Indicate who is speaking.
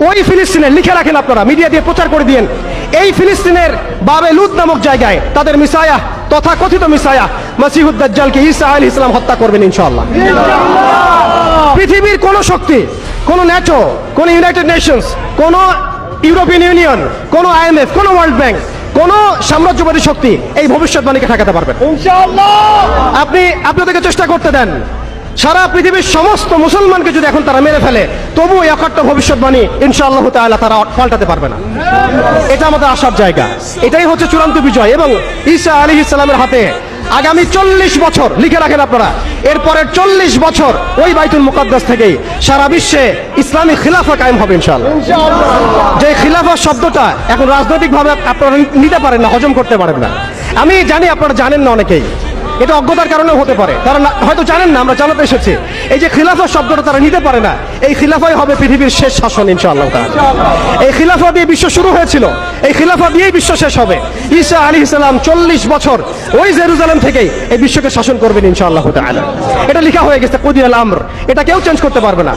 Speaker 1: ওই ফিলিস্তিনে লিখে রাখেন, আপনারা মিডিয়া দিয়ে প্রচার করে দিয়েন, এই ফিলিস্তিনের বাবে লুদ নামক জায়গায় তাদের মিসায়া, তথাকথিত মিসায়া মসিহুদ দাজ্জালকে ঈসা আলাইহিস সালাম হত্যা করবেন ইনশাআল্লাহ। পৃথিবীর কোন শক্তি, কোন ন্যাটো, কোন ইউনাইটেড নেশনস, কোন ইউরোপিয়ান ইউনিয়ন, কোন IMF, কোন ওয়ার্ল্ড ব্যাংক, কোন সাম্রাজ্যবাদী শক্তি এই ভবিষ্যৎবাণীকে ঠেকাতে পারবে ইনশাআল্লাহ। আপনি আপনাদেরকে চেষ্টা করতে দেন, সারা পৃথিবীর সমস্ত মুসলমানকে যদি এখন তারা মেরে ফেলে, তবু এই অকাট্য ভবিষ্যৎবাণী ইনশাআল্লাহ তাআলা তারা পাল্টাতে পারবে না। এটা আমাদের আশার জায়গা, এটাই হচ্ছে চূড়ান্ত বিজয়। এবং ঈসা আলাইহিস সালামের হাতে আগামী 40 বছর লিখে রাখেন আপনারা, এরপরের 40 বছর ওই বাইতুল মুকাদ্দাস থেকেই সারা বিশ্বে ইসলামী খিলাফা কায়েম হবে ইনশাআল্লাহ। যে খিলাফা শব্দটা এখন রাজনৈতিকভাবে আপনারা নিতে পারেন না, হজম করতে পারেন না। আমি জানি আপনারা জানেন না, অনেকেই এটা অজ্ঞতার কারণে হতে পারে, তারা হয়তো জানেন না, আমরা জানাতে এসেছি। এই যে খিলাফা শব্দটা তারা নিতে পারে না, এই খিলাফাই হবে পৃথিবীর শেষ শাসন ইনশাআল্লাহ তাআলা। এই খিলাফা দিয়ে বিশ্ব শুরু হয়েছিল, এই খিলাফা দিয়েই বিশ্ব শেষ হবে। ঈসা আলাইহিস সালাম 40 বছর ওই জেরুজালেম থেকেই এই বিশ্বকে শাসন করবেন ইনশাআল্লাহ তাআলা। এটা লেখা হয়ে গেছে কুদিয়াল আমর, এটা কেউ চেঞ্জ করতে পারবে না।